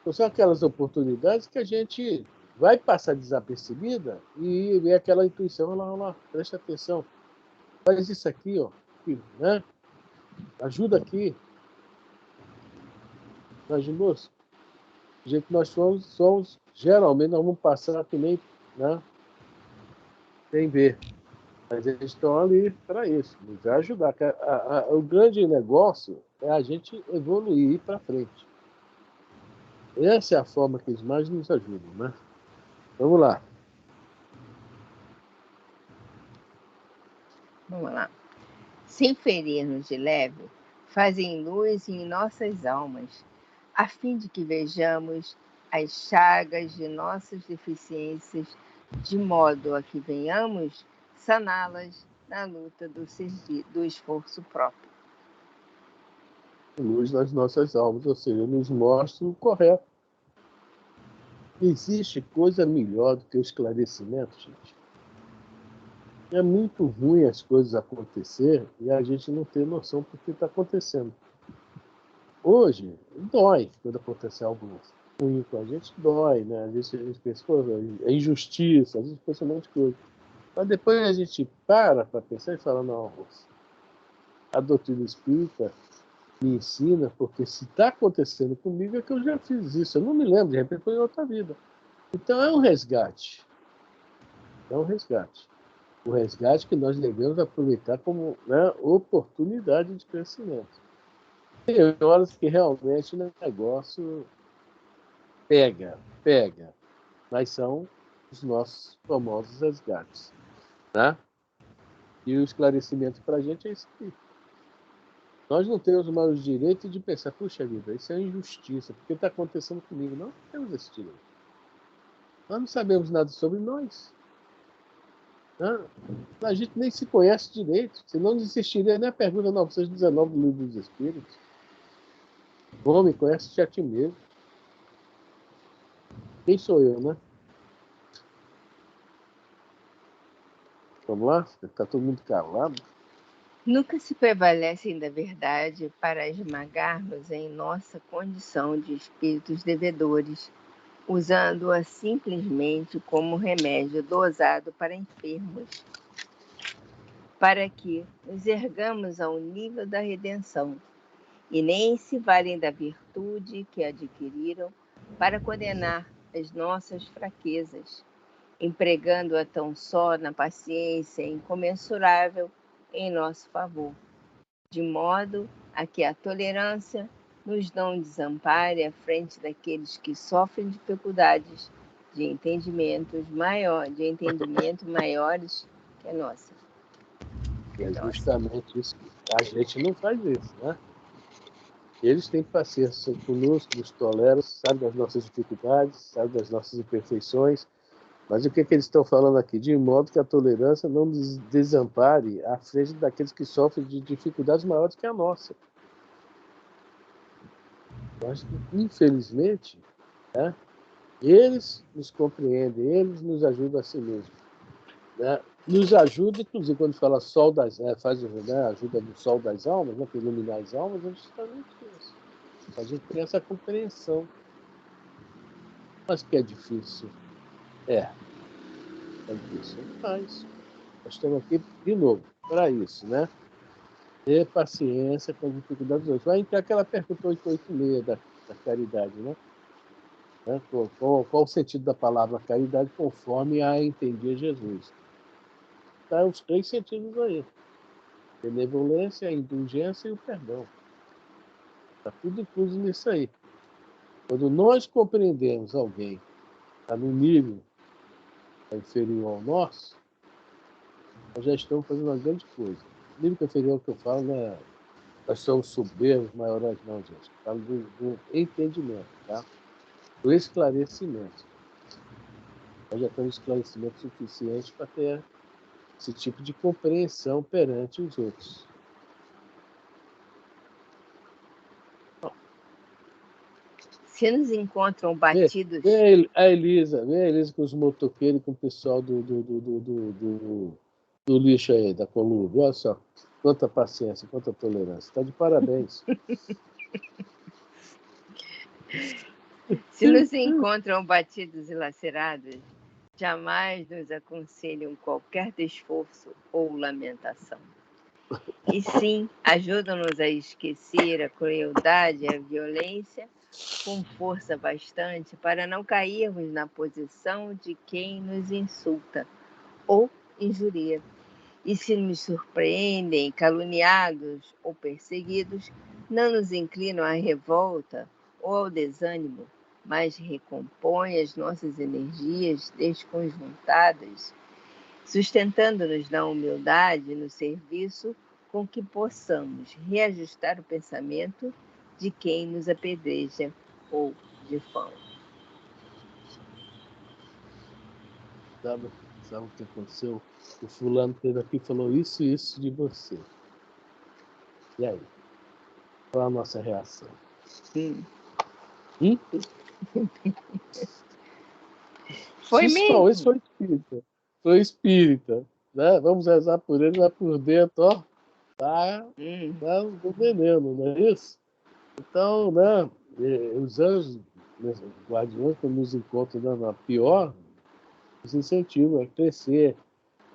Então, são aquelas oportunidades que a gente vai passar desapercebida e vê aquela intuição, olha lá, presta atenção, faz isso aqui, ó, né? Ajuda aqui. Imaginou? Do jeito que nós somos, geralmente nós vamos passar que nem, né? Sem ver. Mas eles estão ali para isso, nos ajudar. O grande negócio é a gente evoluir e ir para frente. Essa é a forma que eles mais nos ajudam, né? Vamos lá. Vamos lá. Sem ferir-nos de leve, fazem luz em nossas almas, a fim de que vejamos as chagas de nossas deficiências, de modo a que venhamos saná-las na luta do esforço próprio. Luz nas nossas almas, ou seja, nos mostra o correto. Existe coisa melhor do que o esclarecimento, gente. É muito ruim as coisas acontecer e a gente não ter noção do que está acontecendo. Hoje, dói quando acontece algo ruim com a gente, dói, né? Às vezes a gente pensa, pô, é injustiça, às vezes pensa um monte de coisa. Mas depois a gente para pensar e fala, não, a doutrina espírita me ensina, porque se está acontecendo comigo é que eu já fiz isso. Eu não me lembro, de repente foi em outra vida. Então é um resgate. É um resgate. O resgate que nós devemos aproveitar como, né, oportunidade de crescimento. Tem horas que realmente o negócio pega, mas são os nossos famosos resgates. Tá? E o esclarecimento para a gente é isso aqui. Nós não temos mais o direito de pensar, puxa vida, isso é injustiça, porque está acontecendo comigo. Não temos esse direito. Nós não sabemos nada sobre nós. A gente nem se conhece direito, senão não existiria nem a pergunta 919 do Livro dos Espíritos. Homem, conhece-te a ti mesmo. Quem sou eu, né? Vamos lá? Está todo mundo calado. Nunca se prevalecem da verdade para esmagar-nos em nossa condição de espíritos devedores, usando-a simplesmente como remédio dosado para enfermos, para que nos ergamos ao nível da redenção, e nem se valem da virtude que adquiriram para condenar as nossas fraquezas, empregando-a tão só na paciência incomensurável em nosso favor, de modo a que a tolerância nos não desampare à frente daqueles que sofrem dificuldades de entendimento maiores que a nossa. É justamente isso. A gente não faz isso, né? Eles têm paciência conosco, nos toleram, sabem das nossas dificuldades, sabem das nossas imperfeições, mas o que eles estão falando aqui? De modo que a tolerância não nos desampare à frente daqueles que sofrem de dificuldades maiores que a nossa. Mas, infelizmente, né, eles nos compreendem, eles nos ajudam a si mesmos. Né? Nos ajuda, inclusive, quando fala sol das, faz ajuda do sol das almas, né, para iluminar as almas, é justamente isso. A gente tem essa compreensão. Mas que é difícil. É difícil. Mas nós estamos aqui, de novo, para isso, né? Ter paciência com as dificuldades dos outros. Vai entrar aquela pergunta 886 da caridade, né? Qual o sentido da palavra caridade conforme a entendia Jesus? Tá os 3 sentidos aí. Benevolência, a indulgência e o perdão. Está tudo incluso nisso aí. Quando nós compreendemos alguém que está no nível inferior ao nosso, nós já estamos fazendo uma grande coisa. O nível inferior que eu falo, né? Nós somos soberbos, maiorais, não, gente. Eu falo do entendimento, tá? Do esclarecimento. Nós já temos esclarecimento suficiente para ter esse tipo de compreensão perante os outros. Se nos encontram batidos. Vê a Elisa com os motoqueiros, com o pessoal do lixo aí, da Colúmbia. Olha só, quanta paciência, quanta tolerância. Está de parabéns. Se nos encontram batidos e lacerados, jamais nos aconselham qualquer desforço ou lamentação. E sim, ajudam-nos a esquecer a crueldade e a violência com força bastante para não cairmos na posição de quem nos insulta ou injuria. E se nos surpreendem caluniados ou perseguidos, não nos inclinam à revolta ou ao desânimo, mas recompõem as nossas energias desconjuntadas, sustentando-nos na humildade e no serviço com que possamos reajustar o pensamento de quem nos apedreja ou difama. Sabe o que aconteceu? O fulano teve aqui e falou isso e isso de você. E aí? Qual a nossa reação? Foi mesmo? Isso foi espírita. Foi espírita. Né? Vamos rezar por ele, mas por dentro, ó, tá do veneno, não é isso? Então, né, os anjos, os guardiões, quando nos encontram na pior, nos incentivam a crescer,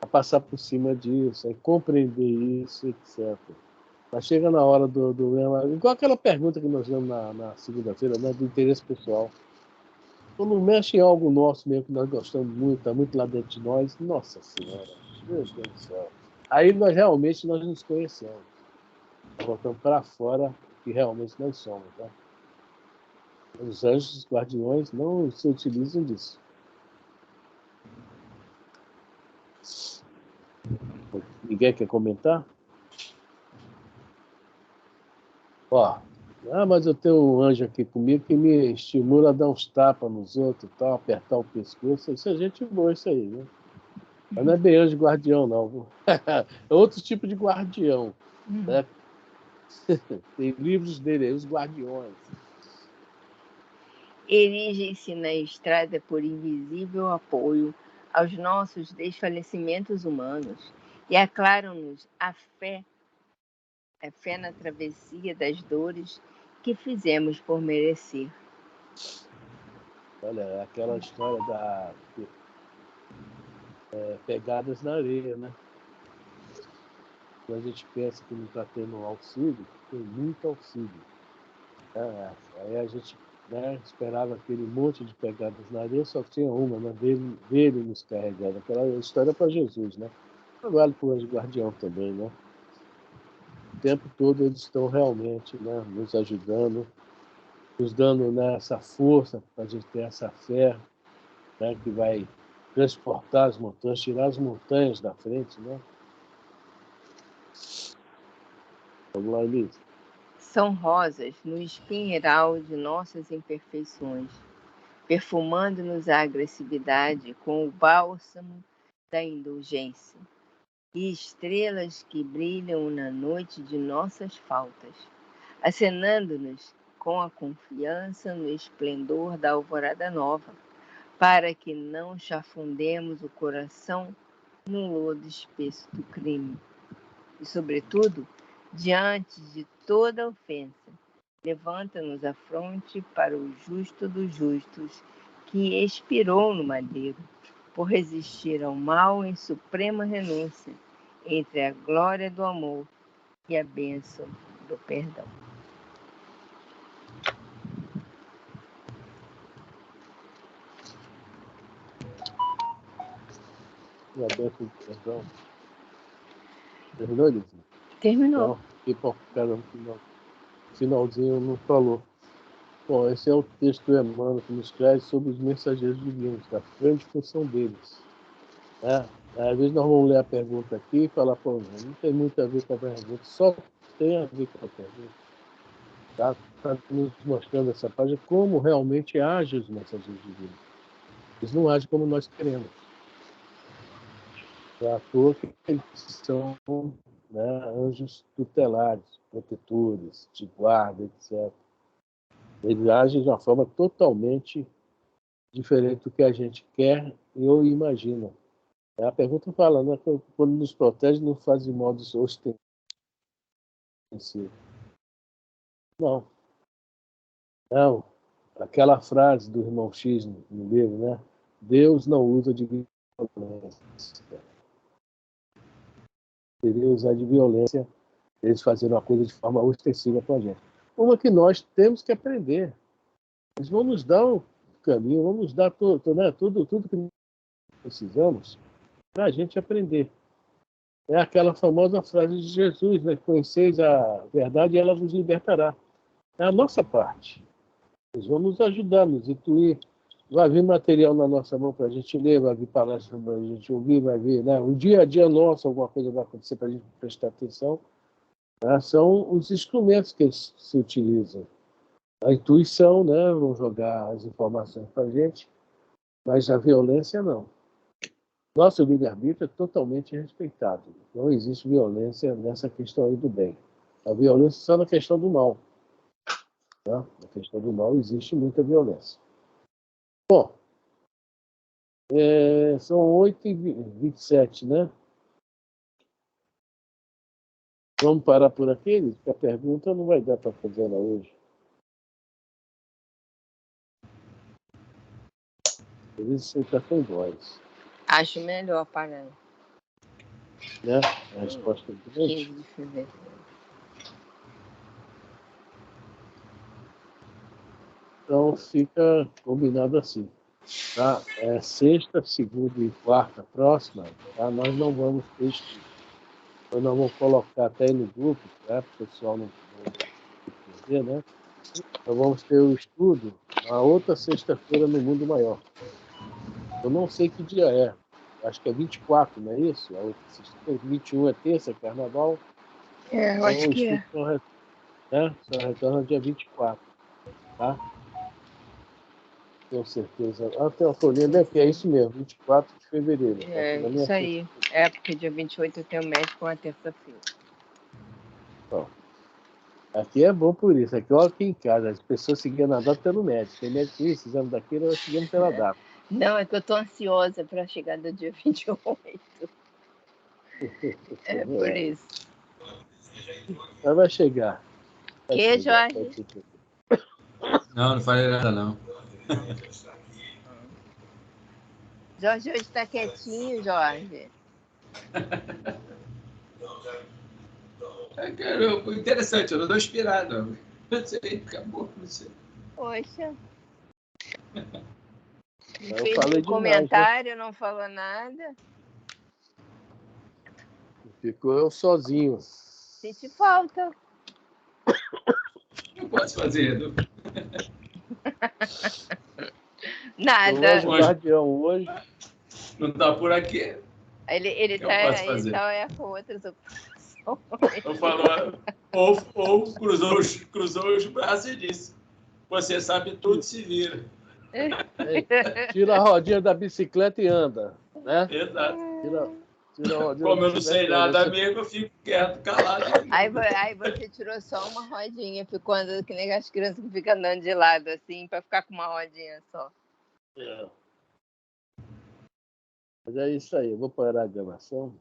a passar por cima disso, a compreender isso, etc. Mas chega na hora igual aquela pergunta que nós damos na segunda-feira, né, do interesse pessoal. Quando mexe em algo nosso mesmo, que nós gostamos muito, está muito lá dentro de nós, nossa Senhora, meu Deus do céu. Aí nós realmente nos conhecemos. Nós voltamos para fora que realmente nós somos. Tá? Os anjos, os guardiões, não se utilizam disso. Ninguém quer comentar? Ó, mas eu tenho um anjo aqui comigo que me estimula a dar uns tapas nos outros, tal, apertar o pescoço. Isso é gente boa, isso aí, né? Mas não é bem anjo guardião, não. É outro tipo de guardião. Né? Tem livros dele aí, os guardiões. Erigem-se na estrada por invisível apoio aos nossos desfalecimentos humanos e aclaram-nos a fé na travessia das dores que fizemos por merecer. Olha, aquela história da pegadas na areia, né? Quando a gente pensa que não está tendo auxílio, tem muito auxílio. Aí a gente né, esperava aquele monte de pegadas na areia, só tinha uma, né, dele nos carregando. Aquela história para Jesus, né? Vale para o anjo guardião também, né? O tempo todo eles estão realmente, né, nos ajudando, nos dando, né, essa força para a gente ter essa fé, né, que vai transportar as montanhas, tirar as montanhas da frente, né? Vamos lá, Elisa. São rosas no espinheiral de nossas imperfeições, perfumando-nos a agressividade com o bálsamo da indulgência, e estrelas que brilham na noite de nossas faltas, acenando-nos com a confiança no esplendor da alvorada nova, para que não chafundemos o coração no lodo espesso do crime. E, sobretudo, diante de toda ofensa, levanta-nos a fronte para o justo dos justos, que expirou no madeiro, por resistir ao mal em suprema renúncia, entre a glória do amor e a bênção do perdão. E a bênção do perdão. Terminou, Elisa? Terminou. Não, fiquei focado no final. Finalzinho não falou. Bom, esse é o texto do Emmanuel que nos traz sobre os mensageiros divinos, a grande função deles. Né? Às vezes nós vamos ler a pergunta aqui e falar, pô, não tem muito a ver com a pergunta, só tem a ver com a pergunta. Está nos mostrando essa página como realmente agem os mensageiros divinos. Eles não agem como nós queremos. É à toa que eles são, né, anjos tutelares, protetores, de guarda, etc. Eles agem de uma forma totalmente diferente do que a gente quer ou imagina. A pergunta fala, né, quando nos protege, não faz de modo ostensivo. Não. Não. Aquela frase do irmão X no livro, né? Deus não usa de violência. Seria usar de violência eles fazendo uma coisa de forma ostensiva com a gente. Uma que nós temos que aprender. Eles vão nos dar um caminho, vão nos dar tudo que precisamos para a gente aprender. É aquela famosa frase de Jesus, né? Conheceis a verdade e ela vos libertará. É a nossa parte. Eles vão nos ajudar, nos intuir. Vai vir material na nossa mão para a gente ler, vai vir palestra para a gente ouvir, vai vir, né? O dia a dia nosso, alguma coisa vai acontecer para a gente prestar atenção. Né? São os instrumentos que eles se utilizam. A intuição, né? Vão jogar as informações para a gente, mas a violência não. Nosso livre-arbítrio é totalmente respeitado. Não existe violência nessa questão aí do bem. A violência só na questão do mal. Tá? Na questão do mal existe muita violência. Bom, são 8h27, né? Vamos parar por aqui, porque a pergunta não vai dar para fazer ela hoje. Por isso você está com voz. Acho melhor parar. Né? A resposta é 15 de fevereiro. Então fica combinado assim. Tá? Sexta, segunda e quarta próxima, tá? Nós não vamos ter estudo. Nós não vamos colocar até aí no grupo, né? Para o pessoal não perder, né? Nós vamos ter o estudo na outra sexta-feira no Mundo Maior. Eu não sei que dia é. Acho que é 24, não é isso? A outra sexta-feira, 21 é terça, carnaval. Eu acho que é. Só retorna dia 24, tá? Tenho certeza. Tem uma folhinha, né? Que é isso mesmo, 24 de fevereiro. É, isso aí. É, porque dia 28 eu tenho médico na terça-feira. Bom, aqui é bom por isso. Aqui, olha aqui em casa, as pessoas seguindo a data pelo médico. Tem médico isso, exame daquilo, elas seguindo pela data. Não, é que eu tô ansiosa para chegar do dia 28. É por isso. Mas vai chegar. Que, Jorge? Não falei nada, não. Jorge hoje está quietinho, Jorge. Interessante, eu não estou inspirado. Não sei, acabou, não sei. Poxa. Eu Fez falei um demais, né? comentário, não falou nada. Ficou eu sozinho. Sente falta. Eu posso fazer, Edu. Eu Nada. anjo guardião hoje. Não está por aqui. Ele Eu posso tá fazer. com outras ocupações. Eu falo, ou cruzou os braços e disse: você sabe tudo, se vira. Ei, tira a rodinha da bicicleta e anda, né? Exato. Tira a rodinha Como da eu não sei bicicleta e anda. nada mesmo, eu fico quieto, calado. Aí você tirou só uma rodinha, ficou andando que nem as crianças que ficam andando de lado, assim, para ficar com uma rodinha só. É. Mas é isso aí, eu vou parar a gravação.